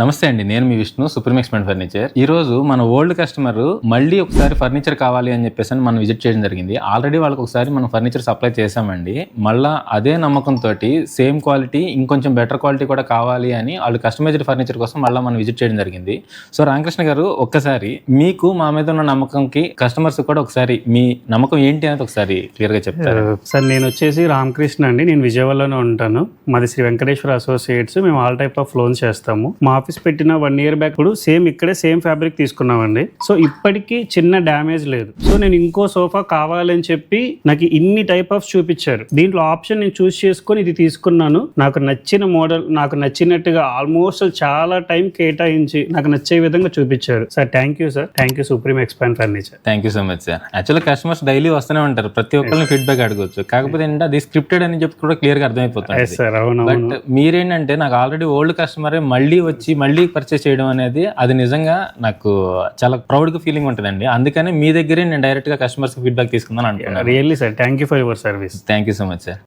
నమస్తే అండి, నేను మీ విష్ణు, సుప్రీం ఎక్స్పెంట్ ఫర్నిచర్. ఈ రోజు మన ఓల్డ్ కస్టమర్ మళ్ళీ ఒకసారి ఫర్నిచర్ కావాలి అని చెప్పేసి మనం విజిట్ చేయడం జరిగింది. ఆల్రెడీ వాళ్ళకి ఒకసారి మనం ఫర్నిచర్ సప్లై చేసామండి. మళ్ళీ అదే నమ్మకంతో సేమ్ క్వాలిటీ ఇంకొంచెం బెటర్ క్వాలిటీ కూడా కావాలి అని వాళ్ళు కస్టమైజ్డ్ ఫర్నిచర్ కోసం మళ్ళీ మనం విజిట్ చేయడం జరిగింది. సో రామకృష్ణ గారు, ఒక్కసారి మీకు మా మీద ఉన్న నమ్మకంకి కస్టమర్స్ కూడా ఒకసారి మీ నమ్మకం ఏంటి అనేది ఒకసారి క్లియర్ గా చెప్తారు. సార్, నేను వచ్చేసి రామకృష్ణ అండి. నేను విజయవాడలోనే ఉంటాను. మాది శ్రీ వెంకటేశ్వర అసోసియేట్స్. మేము ఆల్ టైప్ ఆఫ్ లోన్స్ చేస్తాము. మా ఆఫీస్ పెట్టిన 1 year బ్యాక్ కూడా ఇక్కడే సేమ్ ఫ్యాబ్రిక్ తీసుకున్నామండి. సో ఇప్పటికీ చిన్న డ్యామేజ్ లేదు. సో నేను ఇంకో సోఫా కావాలని చెప్పి నాకు ఇన్ని టైప్ ఆఫ్ చూపించారు. దీంట్లో ఆప్షన్ నేను చూస్ చేసుకొని ఇది తీసుకున్నాను. నాకు నచ్చిన మోడల్, నాకు నచ్చినట్టుగా ఆల్మోస్ట్ చాలా టైం కేటాయించి నాకు నచ్చే విధంగా చూపించారు. Sir thank you sir. Thank you supreme expand furniture. Thank you so much sir. యాక్చువల్గా కస్టమర్స్ డైలీ వస్తూనే ఉంటారు, ప్రతి ఒక్కరిని ఫీడ్బ్యాక్ అడగవచ్చు. కాకపోతే ఏంటంటే అది స్క్రిప్టెడ్ అని చెప్పి కూడా క్లియర్ గా అర్థమైపోతుంది. బట్ మీరేంటంటే నాకు ఆల్రెడీ ఓల్డ్ కస్టమరే మళ్ళీ వచ్చి మళ్ళీ పర్చేస్ చేయడం అనేది అది నిజంగా నాకు చాలా ప్రౌడ్ గా ఫీలింగ్ ఉంటుందండి. అందుకని మీ దగ్గరే నేను డైరెక్ట్ గా కస్టమర్స్ ఫీడ్బ్యాక్ తీసుకుందాం అనుకున్నాను. Really sir, thank you for your service. Thank you so much sir.